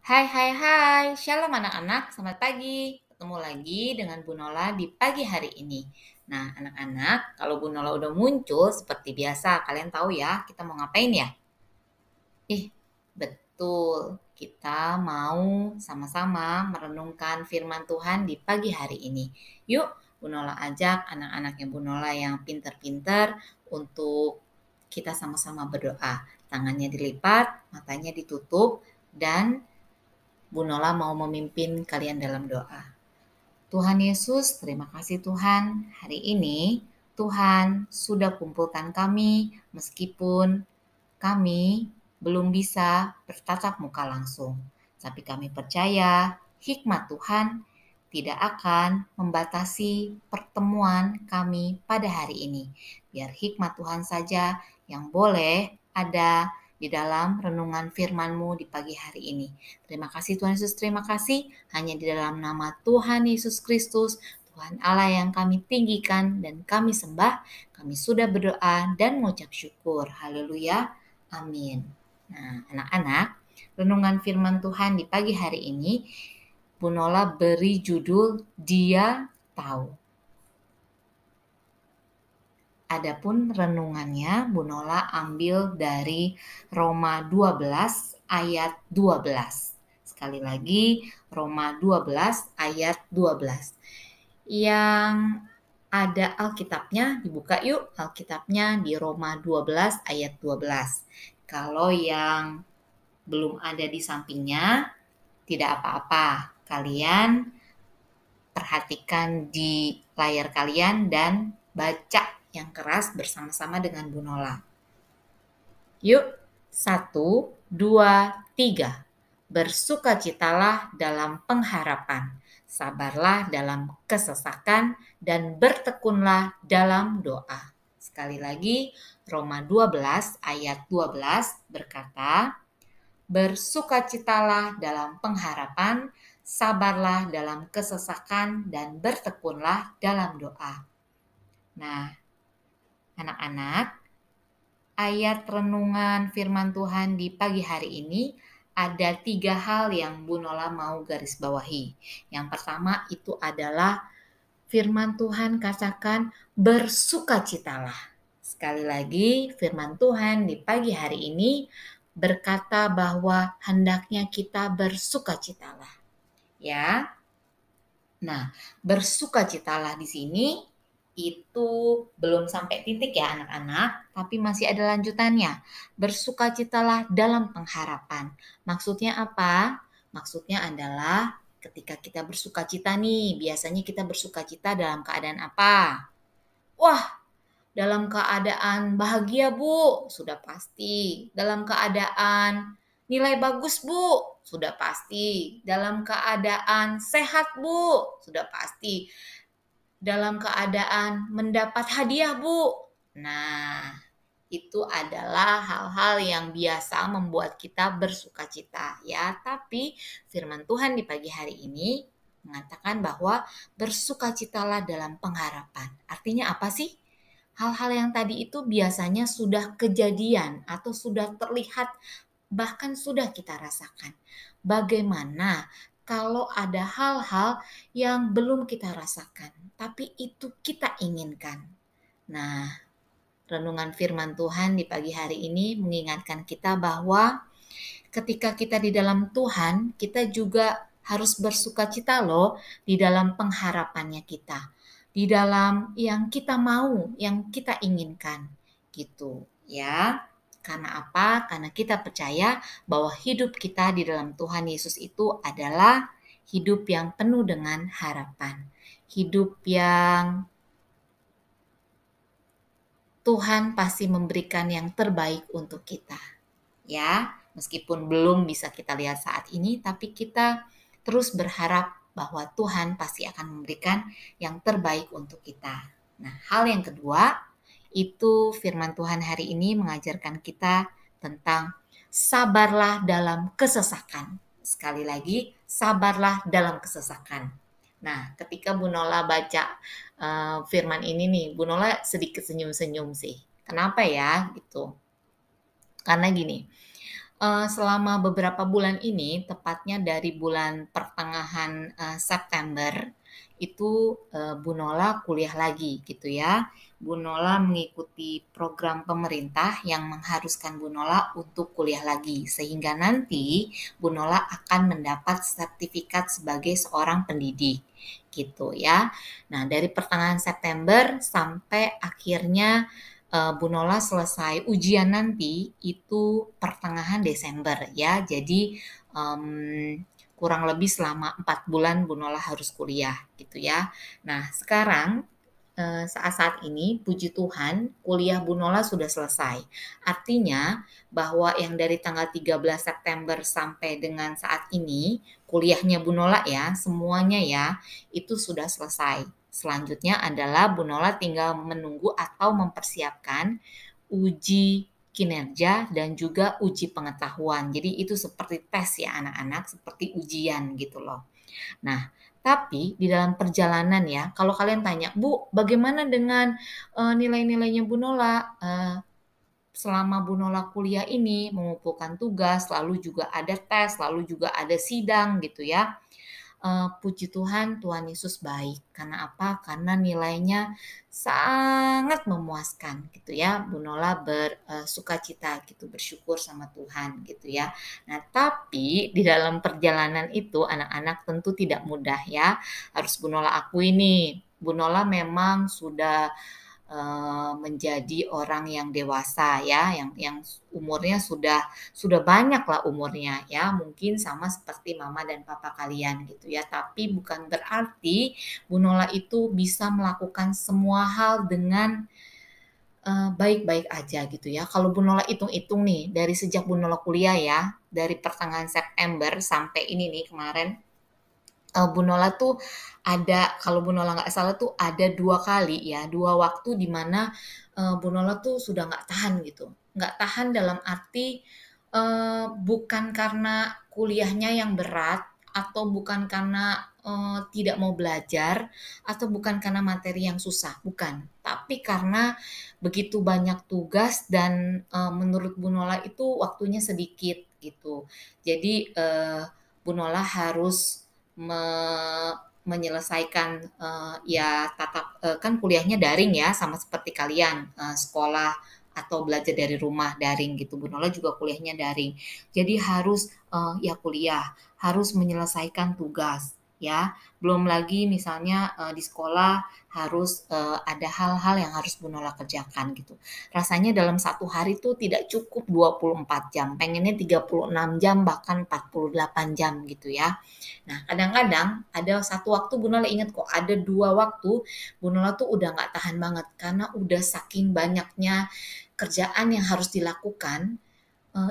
Hai hai hai, shalom anak-anak, selamat pagi. Ketemu lagi dengan Bu Nola di pagi hari ini. Nah anak-anak, kalau Bu Nola udah muncul seperti biasa, kalian tahu ya kita mau ngapain ya? Betul, kita mau sama-sama merenungkan firman Tuhan di pagi hari ini. Yuk, Bu Nola ajak anak-anaknya Bu Nola yang pinter-pinter untuk kita sama-sama berdoa. Tangannya dilipat, matanya ditutup, dan Bu Nola mau memimpin kalian dalam doa. Tuhan Yesus, terima kasih Tuhan. Hari ini Tuhan sudah kumpulkan kami meskipun kami belum bisa bertatap muka langsung. Tapi kami percaya hikmat Tuhan tidak akan membatasi pertemuan kami pada hari ini. Biar hikmat Tuhan saja yang boleh ada di dalam renungan firman-Mu di pagi hari ini. Terima kasih Tuhan Yesus, terima kasih. Hanya di dalam nama Tuhan Yesus Kristus, Tuhan Allah yang kami tinggikan dan kami sembah, kami sudah berdoa dan mengucap syukur. Haleluya. Amin. Nah, anak-anak, renungan firman Tuhan di pagi hari ini, Bu Nola beri judul Dia Tahu. Adapun renungannya Bu Nola ambil dari Roma 12 ayat 12. Sekali lagi, Roma 12 ayat 12. Yang ada Alkitabnya, dibuka yuk Alkitabnya di Roma 12 ayat 12. Kalau yang belum ada di sampingnya, tidak apa-apa. Kalian perhatikan di layar kalian dan baca yang keras bersama-sama dengan Bu Nola. Yuk, 1, 2, 3. Bersukacitalah dalam pengharapan, sabarlah dalam kesesakan, dan bertekunlah dalam doa. Sekali lagi, Roma 12 ayat 12 berkata, bersukacitalah dalam pengharapan, sabarlah dalam kesesakan, dan bertekunlah dalam doa. Nah, anak-anak, ayat renungan firman Tuhan di pagi hari ini ada 3 hal yang Bu Nola mau garis bawahi. Yang pertama itu adalah firman Tuhan katakan bersukacitalah. Sekali lagi firman Tuhan di pagi hari ini berkata bahwa hendaknya kita bersukacitalah. Ya. Nah, bersukacitalah di sini itu belum sampai titik ya anak-anak, tapi masih ada lanjutannya. Bersukacitalah dalam pengharapan. Maksudnya apa? Maksudnya adalah ketika kita bersukacita nih, biasanya kita bersukacita dalam keadaan apa? Wah, dalam keadaan bahagia, Bu, sudah pasti. Dalam keadaan nilai bagus, Bu, sudah pasti. Dalam keadaan sehat, Bu, sudah pasti. Dalam keadaan mendapat hadiah, Bu. Nah, itu adalah hal-hal yang biasa membuat kita bersukacita ya. Tapi firman Tuhan di pagi hari ini mengatakan bahwa bersukacitalah dalam pengharapan. Artinya apa sih? Hal-hal yang tadi itu biasanya sudah kejadian atau sudah terlihat, bahkan sudah kita rasakan. Bagaimana kalau ada hal-hal yang belum kita rasakan, tapi itu kita inginkan? Nah, renungan firman Tuhan di pagi hari ini mengingatkan kita bahwa ketika kita di dalam Tuhan, kita juga harus bersukacita loh di dalam pengharapannya kita. Di dalam yang kita mau, yang kita inginkan. Gitu ya. Karena apa? Karena kita percaya bahwa hidup kita di dalam Tuhan Yesus itu adalah hidup yang penuh dengan harapan. Hidup yang Tuhan pasti memberikan yang terbaik untuk kita. Ya, meskipun belum bisa kita lihat saat ini, tapi kita terus berharap bahwa Tuhan pasti akan memberikan yang terbaik untuk kita. Nah, hal yang kedua, itu firman Tuhan hari ini mengajarkan kita tentang sabarlah dalam kesesakan. Sekali lagi, sabarlah dalam kesesakan. Nah, ketika Bu Nola baca firman ini nih, Bu Nola sedikit senyum-senyum sih. Kenapa ya gitu? Karena gini, Selama beberapa bulan ini, tepatnya dari bulan pertengahan, September, itu, Bu Nola kuliah lagi gitu ya. Bu Nola mengikuti program pemerintah yang mengharuskan Bu Nola untuk kuliah lagi, sehingga nanti Bu Nola akan mendapat sertifikat sebagai seorang pendidik, gitu ya. Nah, dari pertengahan September sampai akhirnya Bu Nola selesai ujian nanti itu pertengahan Desember ya. Jadi kurang lebih selama 4 bulan Bu Nola harus kuliah gitu ya. Nah, sekarang saat-saat ini puji Tuhan kuliah Bu Nola sudah selesai. Artinya bahwa yang dari tanggal 13 September sampai dengan saat ini kuliahnya Bu Nola ya, semuanya ya, itu sudah selesai. Selanjutnya adalah Bu Nola tinggal menunggu atau mempersiapkan uji kinerja dan juga uji pengetahuan. Jadi itu seperti tes ya anak-anak, seperti ujian gitu loh. Nah, tapi di dalam perjalanan ya, kalau kalian tanya, "Bu, bagaimana dengan, nilai-nilainya Bu Nola, selama Bu Nola kuliah ini mengumpulkan tugas, lalu juga ada tes, lalu juga ada sidang," gitu ya. Puji Tuhan, Tuhan Yesus baik. Karena apa? Karena nilainya sangat memuaskan gitu ya. Bu Nola bersukacita gitu, bersyukur sama Tuhan gitu ya. Nah, tapi di dalam perjalanan itu anak-anak tentu tidak mudah ya. Harus Bu Nola akui nih, Bu Nola memang sudah menjadi orang yang dewasa ya, yang umurnya sudah banyak lah umurnya ya, mungkin sama seperti mama dan papa kalian gitu ya. Tapi bukan berarti Bu Nola itu bisa melakukan semua hal dengan baik-baik aja gitu ya. Kalau Bu Nola hitung-hitung nih, dari sejak Bu Nola kuliah ya, dari pertengahan September sampai ini nih kemarin, Bu Nola tuh ada, kalau Bu Nola nggak salah tuh ada 2 kali ya, 2 waktu di mana, Bu Nola tuh sudah nggak tahan gitu. Nggak tahan dalam arti, bukan karena kuliahnya yang berat, atau bukan karena, tidak mau belajar, atau bukan karena materi yang susah, bukan. Tapi karena begitu banyak tugas dan, menurut Bu Nola itu waktunya sedikit gitu. Jadi, Bu Nola harus menyelesaikan, ya tatap kan kuliahnya daring ya, sama seperti kalian, sekolah atau belajar dari rumah daring gitu. Bu Nola juga kuliahnya daring. Jadi harus, ya kuliah, harus menyelesaikan tugas ya. Belum lagi misalnya, di sekolah harus, ada hal-hal yang harus Bu Nola kerjakan gitu. Rasanya dalam satu hari tuh tidak cukup 24 jam, pengennya 36 jam bahkan 48 jam gitu ya. Nah, kadang-kadang ada satu waktu Bu Nola ingat kok, ada 2 waktu Bu Nola tuh udah nggak tahan banget karena udah saking banyaknya kerjaan yang harus dilakukan,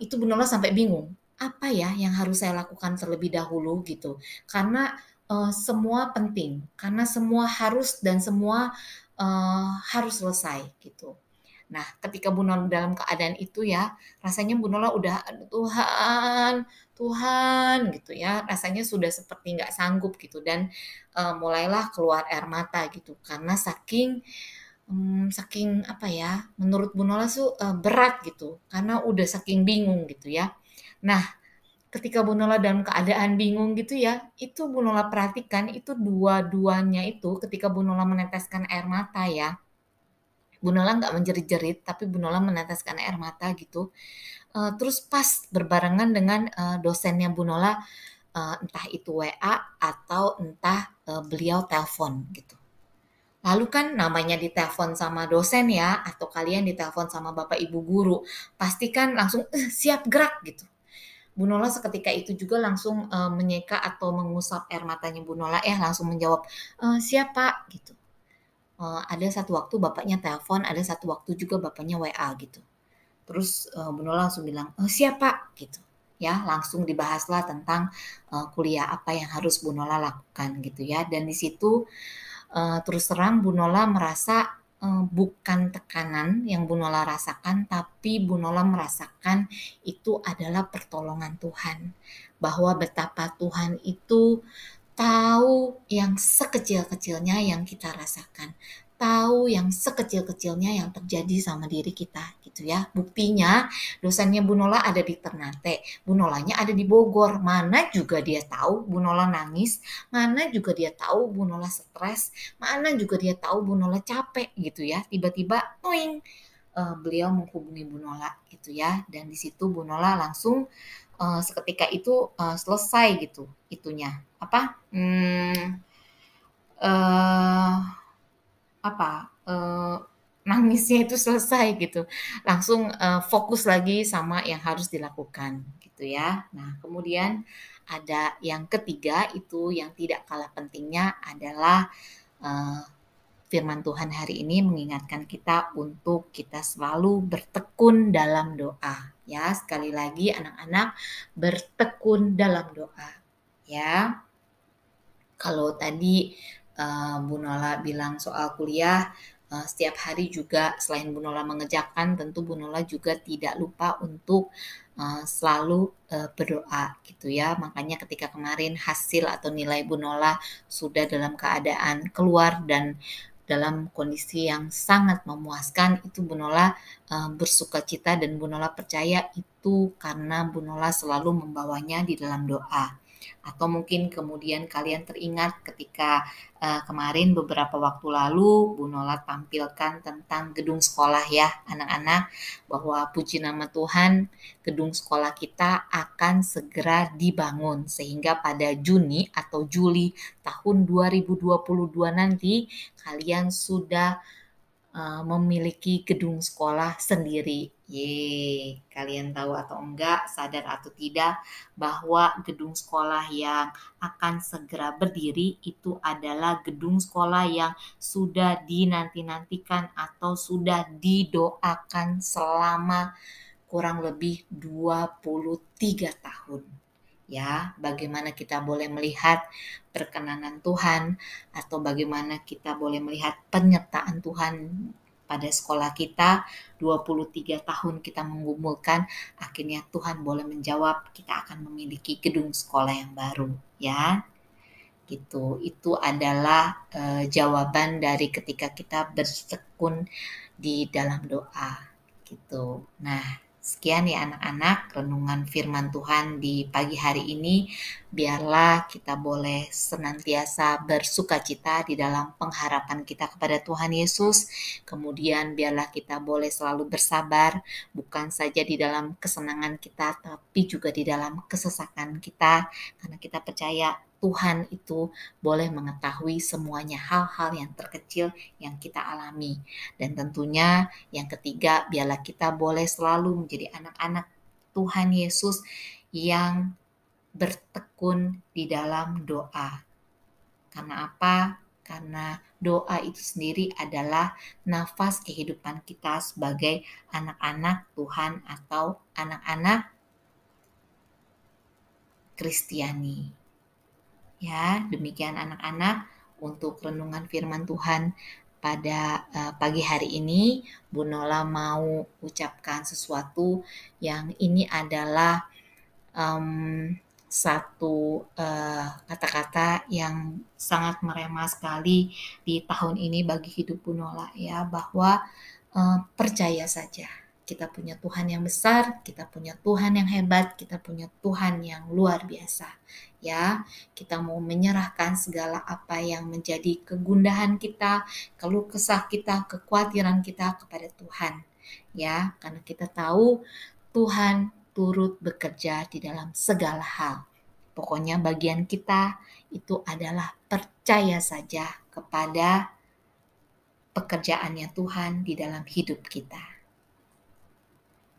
itu Bu Nola sampai bingung, apa ya yang harus saya lakukan terlebih dahulu gitu. Karena, semua penting, karena semua harus dan semua, harus selesai gitu. Nah, ketika Bu Nola dalam keadaan itu ya, rasanya Bu Nola udah, "Aduh Tuhan, Tuhan," gitu ya, rasanya sudah seperti nggak sanggup gitu dan, mulailah keluar air mata gitu karena saking apa ya, menurut Bu Nola tuh, berat gitu, karena udah saking bingung gitu ya. Nah, ketika Bu Nola dalam keadaan bingung gitu ya, itu Bu Nola perhatikan itu dua-duanya itu ketika Bu Nola meneteskan air mata ya, Bu Nola nggak menjerit-jerit, tapi Bu Nola meneteskan air mata gitu. Terus pas berbarengan dengan, dosennya Bu Nola, entah itu WA atau entah, beliau telepon gitu. Lalu kan namanya ditelepon sama dosen ya, atau kalian ditelepon sama bapak ibu guru, pasti kan langsung, siap gerak gitu. Bu Nola seketika itu juga langsung, menyeka atau mengusap air matanya Bu Nola, langsung menjawab, "Siap Pak," gitu. Ada satu waktu bapaknya telepon, ada satu waktu juga bapaknya WA gitu. Terus, Bu Nurul langsung bilang, "Siap Pak," gitu. Ya, langsung dibahaslah tentang, kuliah apa yang harus Bu Nola lakukan gitu ya. Dan di situ, terus terang Bu Nola merasa, bukan tekanan yang Bu Nola rasakan, tapi Bu Nola merasakan itu adalah pertolongan Tuhan. Bahwa betapa Tuhan itu tahu yang sekecil-kecilnya yang kita rasakan, tahu yang sekecil-kecilnya yang terjadi sama diri kita gitu ya. Buktinya dosennya Bu Nola ada di Ternate, Bu Nolanya ada di Bogor. Mana juga dia tahu Bu Nola nangis, mana juga dia tahu Bu Nola stres, mana juga dia tahu Bu Nola capek gitu ya. Tiba-tiba toing, beliau menghubungi Bu Nola gitu ya. Dan di situ Bu Nola langsung seketika itu selesai gitu itunya. Apa? Eh apa, nangisnya itu selesai gitu. Langsung, fokus lagi sama yang harus dilakukan gitu ya. Nah, kemudian ada yang ketiga itu yang tidak kalah pentingnya adalah, eee, firman Tuhan hari ini mengingatkan kita untuk kita selalu bertekun dalam doa, ya. Sekali lagi anak-anak, bertekun dalam doa, ya. Kalau tadi Bu Nola bilang soal kuliah, setiap hari juga selain Bu Nola mengerjakan, tentu Bu Nola juga tidak lupa untuk selalu berdoa gitu ya. Makanya ketika kemarin hasil atau nilai Bu Nola sudah dalam keadaan keluar dan dalam kondisi yang sangat memuaskan, itu Bu Nola bersukacita dan Bu Nola percaya itu karena Bu Nola selalu membawanya di dalam doa. Atau mungkin kemudian kalian teringat ketika kemarin beberapa waktu lalu Bu Nola tampilkan tentang gedung sekolah ya anak-anak, bahwa puji nama Tuhan gedung sekolah kita akan segera dibangun sehingga pada Juni atau Juli tahun 2022 nanti kalian sudah memiliki gedung sekolah sendiri. Kalian tahu atau enggak, sadar atau tidak, bahwa gedung sekolah yang akan segera berdiri itu adalah gedung sekolah yang sudah dinanti-nantikan atau sudah didoakan selama kurang lebih 23 tahun. Ya, bagaimana kita boleh melihat perkenanan Tuhan atau bagaimana kita boleh melihat penyertaan Tuhan pada sekolah kita 23 tahun kita menggumulkan, akhirnya Tuhan boleh menjawab kita akan memiliki gedung sekolah yang baru ya. Gitu. Itu adalah jawaban dari ketika kita bertekun di dalam doa gitu. Nah, sekian ya anak-anak renungan firman Tuhan di pagi hari ini. Biarlah kita boleh senantiasa bersukacita di dalam pengharapan kita kepada Tuhan Yesus. Kemudian biarlah kita boleh selalu bersabar, bukan saja di dalam kesenangan kita, tapi juga di dalam kesesakan kita. Karena kita percaya Tuhan itu boleh mengetahui semuanya hal-hal yang terkecil yang kita alami. Dan tentunya yang ketiga, biarlah kita boleh selalu menjadi anak-anak Tuhan Yesus yang bertekun di dalam doa. Karena apa? Karena doa itu sendiri adalah nafas kehidupan kita sebagai anak-anak Tuhan atau anak-anak Kristiani. Ya, demikian anak-anak untuk renungan firman Tuhan pada pagi hari ini. Bu Nola mau ucapkan sesuatu yang ini adalah satu kata-kata yang sangat merema sekali di tahun ini bagi hidup Bu Nola ya, bahwa percaya saja. Kita punya Tuhan yang besar, kita punya Tuhan yang hebat, kita punya Tuhan yang luar biasa. Ya, kita mau menyerahkan segala apa yang menjadi kegundahan kita, keluh kesah kita, kekhawatiran kita kepada Tuhan. Ya, karena kita tahu Tuhan turut bekerja di dalam segala hal. Pokoknya bagian kita itu adalah percaya saja kepada pekerjaannya Tuhan di dalam hidup kita.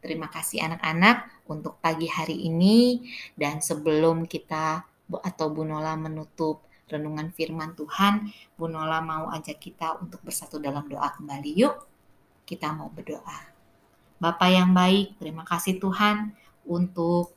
Terima kasih anak-anak untuk pagi hari ini, dan sebelum kita atau Bu Nola menutup renungan firman Tuhan, Bu Nola mau ajak kita untuk bersatu dalam doa kembali. Yuk, kita mau berdoa. Bapa yang baik, terima kasih Tuhan untuk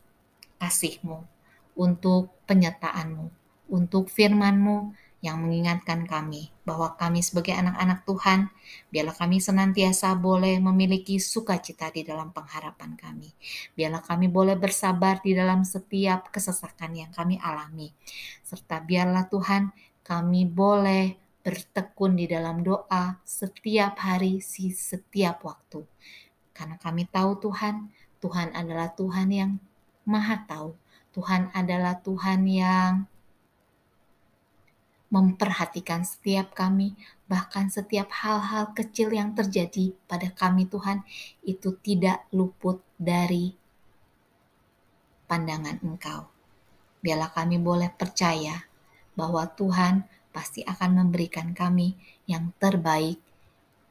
kasih-Mu, untuk penyertaan-Mu, untuk firman-Mu yang mengingatkan kami bahwa kami sebagai anak-anak Tuhan, biarlah kami senantiasa boleh memiliki sukacita di dalam pengharapan kami. Biarlah kami boleh bersabar di dalam setiap kesesakan yang kami alami. Serta biarlah Tuhan kami boleh bertekun di dalam doa setiap hari, setiap waktu. Karena kami tahu Tuhan adalah Tuhan yang Maha Tahu. Tuhan adalah Tuhan yang memperhatikan setiap kami, bahkan setiap hal-hal kecil yang terjadi pada kami Tuhan, itu tidak luput dari pandangan Engkau. Biarlah kami boleh percaya bahwa Tuhan pasti akan memberikan kami yang terbaik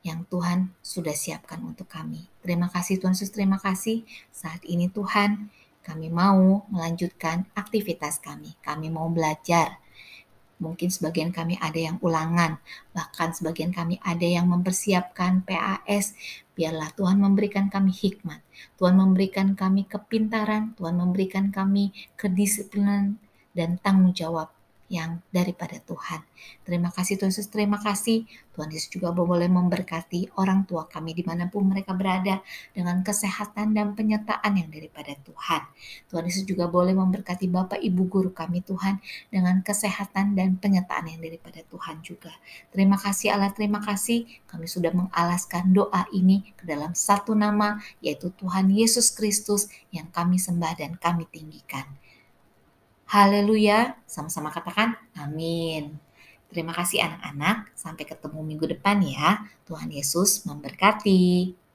yang Tuhan sudah siapkan untuk kami. Terima kasih Tuhan Yesus, terima kasih. Saat ini Tuhan, kami mau melanjutkan aktivitas kami. Kami mau belajar. Mungkin sebagian kami ada yang ulangan, bahkan sebagian kami ada yang mempersiapkan PAS. Biarlah Tuhan memberikan kami hikmat, Tuhan memberikan kami kepintaran, Tuhan memberikan kami kedisiplinan dan tanggung jawab yang daripada Tuhan. Terima kasih Tuhan Yesus, terima kasih. Tuhan Yesus juga boleh memberkati orang tua kami dimanapun mereka berada dengan kesehatan dan penyertaan yang daripada Tuhan. Tuhan Yesus juga boleh memberkati Bapak Ibu guru kami Tuhan dengan kesehatan dan penyertaan yang daripada Tuhan juga. Terima kasih Allah, terima kasih kami sudah mengalaskan doa ini ke dalam satu nama, yaitu Tuhan Yesus Kristus yang kami sembah dan kami tinggikan. Haleluya, sama-sama katakan amin. Terima kasih anak-anak, sampai ketemu minggu depan ya. Tuhan Yesus memberkati.